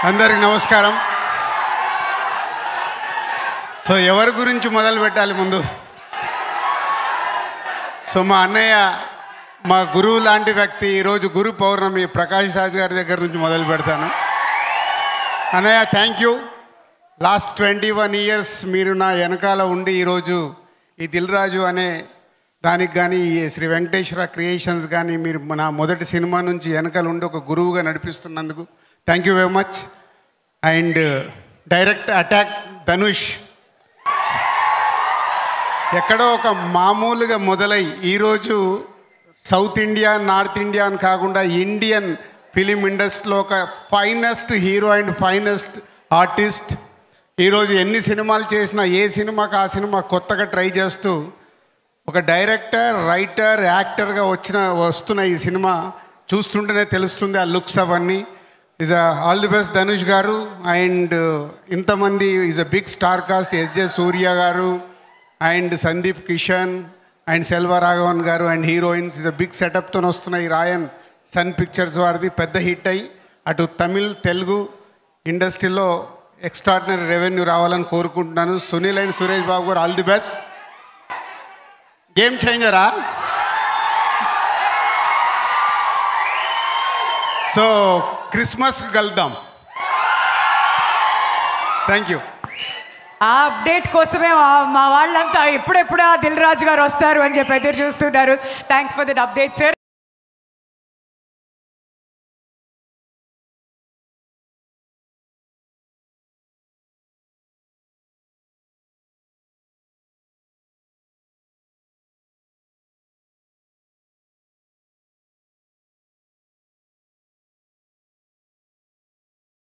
అందరికి నమస్కారం. సో ఎవరి గురించి మొదలు పెట్టాలి ముందు? సో మా అన్నయ్య, మా గురువు లాంటి వ్యక్తి. ఈరోజు గురు పౌర్ణమి. ప్రకాష్ రాజ్ గారి దగ్గర నుంచి మొదలు పెడతాను. అన్నయ్య, థ్యాంక్ యూ. లాస్ట్ 21 years మీరు నా వెనకాల ఉండి ఈరోజు ఈ దిల్ రాజు అనే దానికి కానీ, ఈ శ్రీ వెంకటేశ్వర క్రియేషన్స్ కానీ మీరు నా మొదటి సినిమా నుంచి వెనకాల ఉండి ఒక గురువుగా నడిపిస్తున్నందుకు thank you very much. And direct attack Dhanush ఎక్కడో ఒక మామూలుగా మొదలై ఈరోజు సౌత్ ఇండియా, నార్త్ ఇండియా అని కాకుండా ఇండియన్ ఫిలిం ఇండస్ట్రీలో ఒక finest hero and finest artist. ఈరోజు ఎన్ని సినిమాలు చేసినా ఏ సినిమాకి ఆ సినిమా కొత్తగా ట్రై చేస్తూ ఒక డైరెక్టర్, రైటర్, యాక్టర్గా వస్తున్న ఈ సినిమా చూస్తుంటేనే తెలుస్తుంది ఆ లుక్స్ అవన్నీ. Is all the best Dhanush garu. And ఇంతమంది is a big star cast. S J Suryah garu and Sandeep Kishan and Selva Raghavan garu and heroines. Is a big సెటప్తో వస్తున్న ఈ రాయన్ సన్ పిక్చర్స్ వారిది పెద్ద హిట్ అయ్యి అటు తమిళ్, తెలుగు ఇండస్ట్రీలో ఎక్స్ట్రాడినరీ రెవెన్యూ రావాలని కోరుకుంటున్నాను. Sunil and Suresh Babu garu, all the best. Game చేంజరా. సో క్రిస్మస్కి కలుద్దాం. Thank you. ఆ అప్డేట్ కోసమే మా వాళ్ళంతా ఎప్పుడెప్పుడు దిల్ రాజు గారు వస్తారు అని చెప్పి ఎదురు చూస్తున్నారు. Thanks for that update sir.